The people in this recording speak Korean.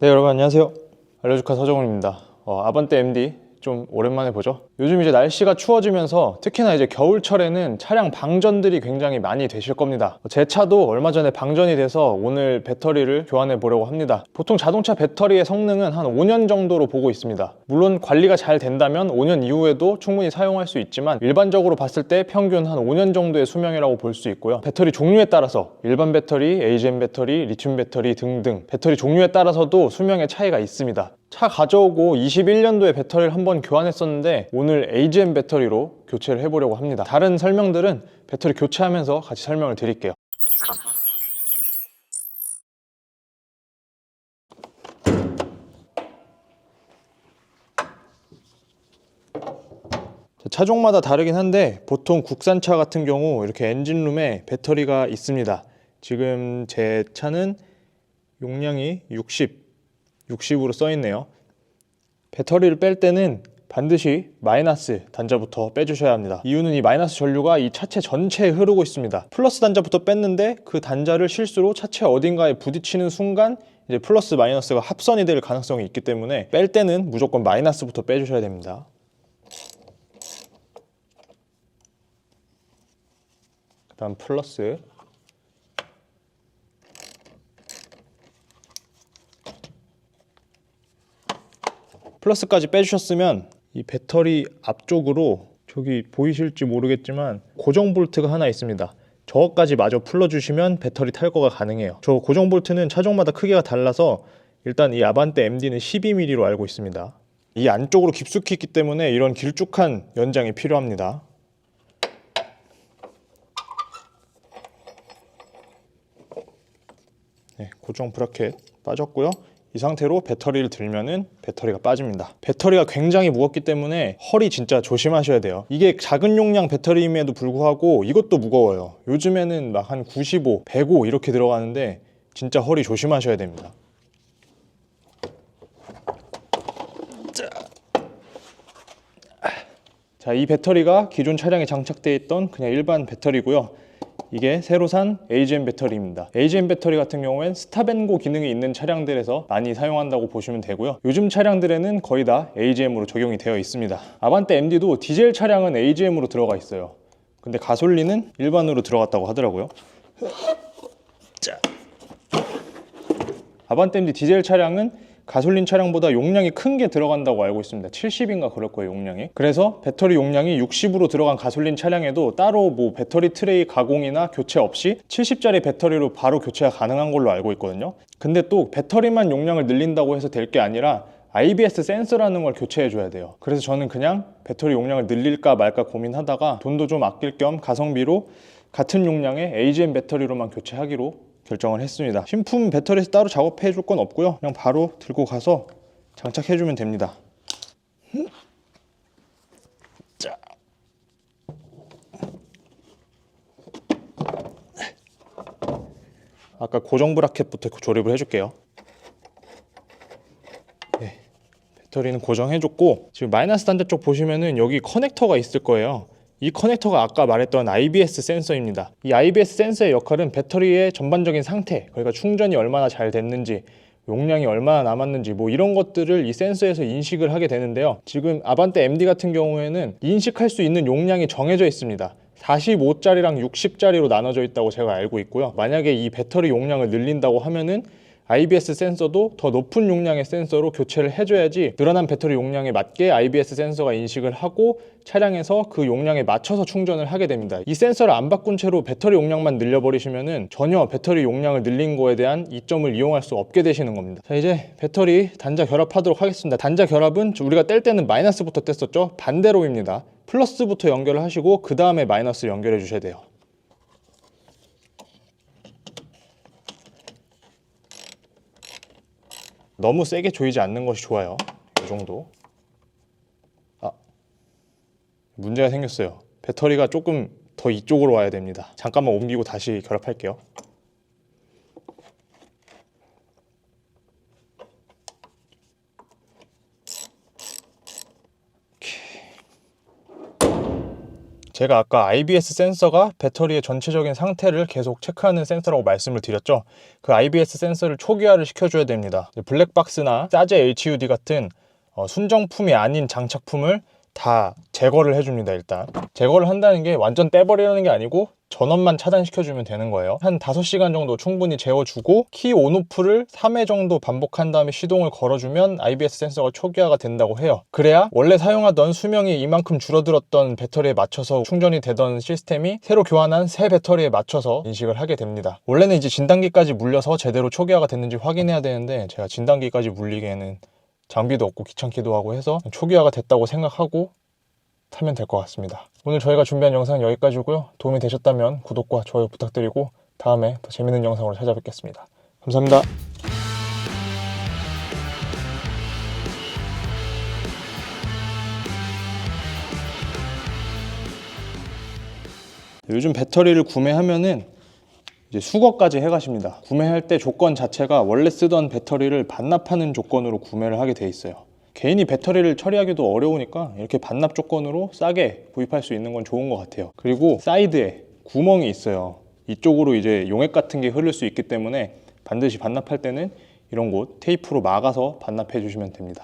네, 여러분 안녕하세요. 알려주카 서정훈입니다. 아반떼 MD 좀 오랜만에 보죠. 요즘 이제 날씨가 추워지면서 특히나 이제 겨울철에는 차량 방전들이 굉장히 많이 되실 겁니다. 제 차도 얼마 전에 방전이 돼서 오늘 배터리를 교환해 보려고 합니다. 보통 자동차 배터리의 성능은 한 5년 정도로 보고 있습니다. 물론 관리가 잘 된다면 5년 이후에도 충분히 사용할 수 있지만 일반적으로 봤을 때 평균 한 5년 정도의 수명이라고 볼 수 있고요. 배터리 종류에 따라서 일반 배터리, AGM 배터리, 리튬 배터리 등등 배터리 종류에 따라서도 수명의 차이가 있습니다. 차 가져오고 21년도에 배터리를 한번 교환했었는데 오늘 AGM 배터리로 교체를 해보려고 합니다. 다른 설명들은 배터리 교체하면서 같이 설명을 드릴게요. 차종마다 다르긴 한데 보통 국산차 같은 경우 이렇게 엔진룸에 배터리가 있습니다. 지금 제 차는 용량이 60으로 써 있네요. 배터리를 뺄 때는 반드시 마이너스 단자부터 빼주셔야 합니다. 이유는 이 마이너스 전류가 이 차체 전체에 흐르고 있습니다. 플러스 단자부터 뺐는데 그 단자를 실수로 차체 어딘가에 부딪히는 순간 이제 플러스 마이너스가 합선이 될 가능성이 있기 때문에 뺄 때는 무조건 마이너스부터 빼주셔야 됩니다. 그 다음 플러스, 플러스까지 빼주셨으면 이 배터리 앞쪽으로 저기 보이실지 모르겠지만 고정 볼트가 하나 있습니다. 저거까지 마저 풀어주시면 배터리 탈거가 가능해요. 저 고정 볼트는 차종마다 크기가 달라서 일단 이 아반떼 MD는 12mm로 알고 있습니다. 이 안쪽으로 깊숙이 있기 때문에 이런 길쭉한 연장이 필요합니다. 네, 고정 브라켓 빠졌고요. 이 상태로 배터리를 들면은 배터리가 빠집니다. 배터리가 굉장히 무겁기 때문에 허리 진짜 조심하셔야 돼요. 이게 작은 용량 배터리임에도 불구하고 이것도 무거워요. 요즘에는 막 한 95, 105 이렇게 들어가는데 진짜 허리 조심하셔야 됩니다. 자, 이 배터리가 기존 차량에 장착되어 있던 그냥 일반 배터리고요. 이게 새로 산 AGM 배터리입니다. AGM 배터리 같은 경우엔 스탑앤고 기능이 있는 차량들에서 많이 사용한다고 보시면 되고요. 요즘 차량들에는 거의 다 AGM으로 적용이 되어 있습니다. 아반떼 MD도 디젤 차량은 AGM으로 들어가 있어요. 근데 가솔린은 일반으로 들어갔다고 하더라고요. 자. 아반떼 MD 디젤 차량은 가솔린 차량보다 용량이 큰 게 들어간다고 알고 있습니다. 70인가 그럴 거예요, 용량이. 그래서 배터리 용량이 60으로 들어간 가솔린 차량에도 따로 뭐 배터리 트레이 가공이나 교체 없이 70짜리 배터리로 바로 교체가 가능한 걸로 알고 있거든요. 근데 또 배터리만 용량을 늘린다고 해서 될 게 아니라 IBS 센서라는 걸 교체해 줘야 돼요. 그래서 저는 그냥 배터리 용량을 늘릴까 말까 고민하다가 돈도 좀 아낄 겸 가성비로 같은 용량의 AGM 배터리로만 교체하기로 결정을 했습니다. 신품 배터리에서 따로 작업해 줄 건 없고요. 그냥 바로 들고 가서 장착해 주면 됩니다. 자. 아까 고정 브라켓부터 조립을 해줄게요. 네. 배터리는 고정해줬고 지금 마이너스 단자 쪽 보시면은 여기 커넥터가 있을 거예요. 이 커넥터가 아까 말했던 IBS 센서입니다. 이 IBS 센서의 역할은 배터리의 전반적인 상태, 그러니까 충전이 얼마나 잘 됐는지, 용량이 얼마나 남았는지 뭐 이런 것들을 이 센서에서 인식을 하게 되는데요. 지금 아반떼 MD 같은 경우에는 인식할 수 있는 용량이 정해져 있습니다. 45짜리랑 60짜리로 나눠져 있다고 제가 알고 있고요. 만약에 이 배터리 용량을 늘린다고 하면은 IBS 센서도 더 높은 용량의 센서로 교체를 해줘야지 늘어난 배터리 용량에 맞게 IBS 센서가 인식을 하고 차량에서 그 용량에 맞춰서 충전을 하게 됩니다. 이 센서를 안 바꾼 채로 배터리 용량만 늘려버리시면은 전혀 배터리 용량을 늘린 거에 대한 이점을 이용할 수 없게 되시는 겁니다. 자, 이제 배터리 단자 결합하도록 하겠습니다. 단자 결합은 우리가 뗄 때는 마이너스부터 뗐었죠? 반대로입니다. 플러스부터 연결을 하시고 그 다음에 마이너스를 연결해 주셔야 돼요. 너무 세게 조이지 않는 것이 좋아요. 이 정도. 문제가 생겼어요. 배터리가 조금 더 이쪽으로 와야 됩니다. 잠깐만 옮기고 다시 결합할게요. 제가 아까 IBS 센서가 배터리의 전체적인 상태를 계속 체크하는 센서라고 말씀을 드렸죠. 그 IBS 센서를 초기화를 시켜줘야 됩니다. 블랙박스나 사제 HUD 같은 순정품이 아닌 장착품을 다 제거를 해줍니다. 일단 제거를 한다는 게 완전 떼버리라는 게 아니고 전원만 차단시켜주면 되는 거예요. 한 5시간 정도 충분히 재워주고 키 온오프를 3회 정도 반복한 다음에 시동을 걸어주면 IBS 센서가 초기화가 된다고 해요. 그래야 원래 사용하던 수명이 이만큼 줄어들었던 배터리에 맞춰서 충전이 되던 시스템이 새로 교환한 새 배터리에 맞춰서 인식을 하게 됩니다. 원래는 이제 진단기까지 물려서 제대로 초기화가 됐는지 확인해야 되는데 제가 진단기까지 물리기에는 장비도 없고 귀찮기도 하고 해서 초기화가 됐다고 생각하고 타면 될 것 같습니다. 오늘 저희가 준비한 영상은 여기까지고요. 도움이 되셨다면 구독과 좋아요 부탁드리고 다음에 더 재밌는 영상으로 찾아뵙겠습니다. 감사합니다. 요즘 배터리를 구매하면은 이제 수거까지 해가십니다. 구매할 때 조건 자체가 원래 쓰던 배터리를 반납하는 조건으로 구매를 하게 돼 있어요. 개인이 배터리를 처리하기도 어려우니까 이렇게 반납 조건으로 싸게 구입할 수 있는 건 좋은 것 같아요. 그리고 사이드에 구멍이 있어요. 이쪽으로 이제 용액 같은 게 흐를 수 있기 때문에 반드시 반납할 때는 이런 곳 테이프로 막아서 반납해 주시면 됩니다.